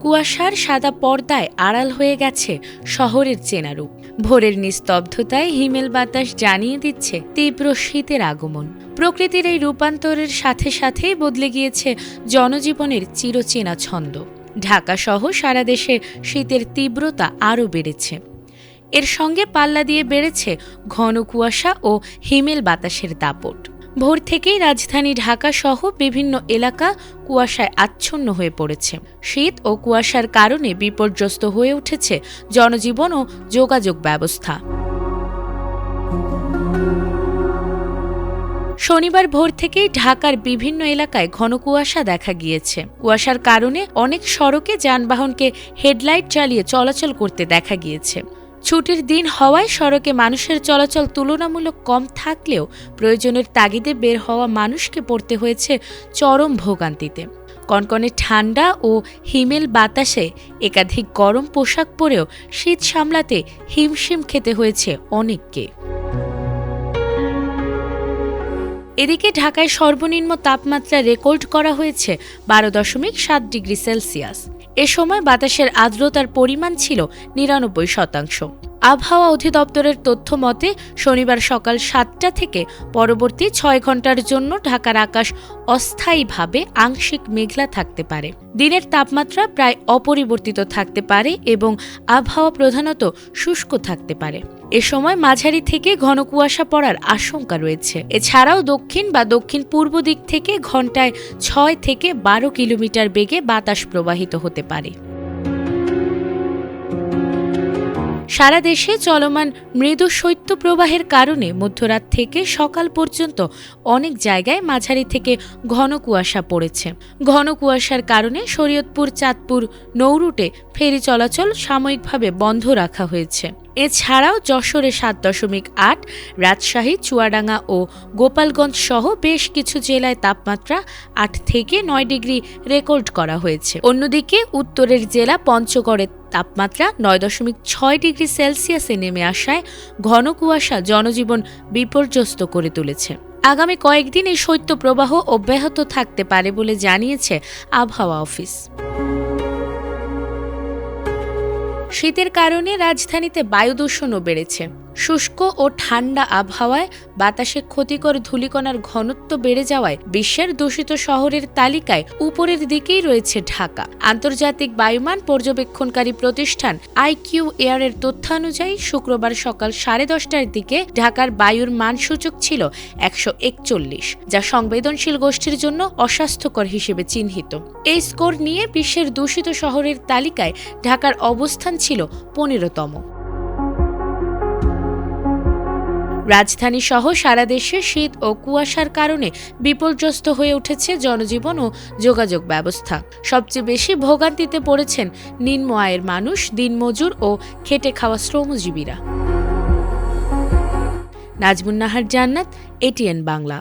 কুয়াশার সাদা পর্দায় আড়াল হয়ে গেছে শহরের চেনা রূপ। ভোরের নিস্তব্ধতায় হিমেল বাতাস জানিয়ে দিচ্ছে তীব্র শীতের আগমন। প্রকৃতির এই রূপান্তরের সাথে সাথেই বদলে গিয়েছে জনজীবনের চিরচেনা ছন্দ। ঢাকা সহ সারা দেশে শীতের তীব্রতা আরও বেড়েছে। এর সঙ্গে পাল্লা দিয়ে বেড়েছে ঘন কুয়াশা ও হিমেল বাতাসের দাপট। ভোর থেকেই রাজধানী ঢাকা সহ বিভিন্ন এলাকা কুয়াশায় আচ্ছন্ন হয়ে পড়েছে। শীত ও কুয়াশার কারণে বিপর্যস্ত হয়ে উঠেছে জনজীবন ও যোগাযোগ ব্যবস্থা। শনিবার ভোর থেকেই ঢাকার বিভিন্ন এলাকায় ঘন কুয়াশা দেখা গিয়েছে। কুয়াশার কারণে অনেক সড়কে যানবাহনকে হেডলাইট জ্বালিয়ে চলাচল করতে দেখা গিয়েছে। ছুটির দিন হওয়ায় সড়কে মানুষের চলাচল তুলনামূলক কম থাকলেও প্রয়োজনের তাগিদে বের হওয়া মানুষকে পড়তে হয়েছে চরম ভোগান্তিতে। কনকনে ঠান্ডা ও হিমেল বাতাসে একাধিক গরম পোশাক পরেও শীত সামলাতে হিমশিম খেতে হয়েছে অনেককে। এদিকে ঢাকায় সর্বনিম্ন তাপমাত্রা রেকর্ড করা হয়েছে 12.7 ডিগ্রি সেলসিয়াস। এ সময় বাতাসের আর্দ্রতার পরিমাণ ছিল 99%। আবহাওয়া অধিদপ্তরের তথ্য মতে শনিবার সকাল 7টা থেকে পরবর্তী 6 ঘন্টার জন্য ঢাকার আকাশ অস্থায়ীভাবে আংশিক মেঘলা থাকতে পারে। দিনের তাপমাত্রা প্রায় অপরিবর্তিত থাকতে পারে এবং আবহাওয়া প্রধানত শুষ্ক থাকতে পারে। এ সময় মাঝারি থেকে ঘন কুয়াশা পড়ার আশঙ্কা রয়েছে। এছাড়াও দক্ষিণ বা দক্ষিণ পূর্ব দিক থেকে ঘন্টায় 6 থেকে 12 কিলোমিটার বেগে বাতাস প্রবাহিত হতে পারে। সারা দেশে চলমান মৃদু শৈত্যপ্রবাহের কারণে মধ্যরাত থেকে সকাল পর্যন্ত অনেক জায়গায় মাঝারি থেকে ঘন কুয়াশা পড়েছে। ঘন কুয়াশার কারণে শরীয়তপুর চাঁদপুর নৌরুটে ফেরি চলাচল সাময়িকভাবে বন্ধ রাখা হয়েছে। এছাড়াও যশোরে 7.8, রাজশাহী, চুয়াডাঙ্গা ও গোপালগঞ্জ সহ বেশ কিছু জেলায় তাপমাত্রা 8 থেকে 9 ডিগ্রি রেকর্ড করা হয়েছে। অন্যদিকে উত্তরের জেলা পঞ্চগড়ের তাপমাত্রা 9.6 ডিগ্রি সেলসিয়াসে নেমে আসায় ঘন কুয়াশা জনজীবন বিপর্যস্ত করে তুলেছে। আগামী কয়েকদিন এই শৈত্যপ্রবাহ অব্যাহত থাকতে পারে বলে জানিয়েছে আবহাওয়া অফিস। শীতের কারণে রাজধানীতে বায়ু দূষণও বেড়েছে। শুষ্ক ও ঠান্ডা আবহাওয়ায় বাতাসে ক্ষতিকর ধূলিকণার ঘনত্ব বেড়ে যাওয়ায় বিশ্বের দূষিত শহরের তালিকায় উপরের দিকেই রয়েছে ঢাকা। আন্তর্জাতিক বায়ুমান পর্যবেক্ষণকারী প্রতিষ্ঠান IQ এয়ারের তথ্যানুযায়ী শুক্রবার সকাল 10:30টার দিকে ঢাকার বায়ুর মানসূচক ছিল 141, যা সংবেদনশীল গোষ্ঠীর জন্য অস্বাস্থ্যকর হিসেবে চিহ্নিত। এই স্কোর নিয়ে বিশ্বের দূষিত শহরের তালিকায় ঢাকার অবস্থান ছিল 15তম। রাজধানী সহ সারা দেশে শীত ও কুয়াশার কারণে বিপর্যস্ত হয়ে উঠেছে জনজীবন ও যোগাযোগ ব্যবস্থা। সবচেয়ে বেশি ভোগান্তিতে পড়েছেন নিম্ন আয়ের মানুষ, দিনমজুর ও খেটে খাওয়া শ্রমজীবীরা। নাজমুন নাহার জান্নাত, ATN বাংলা।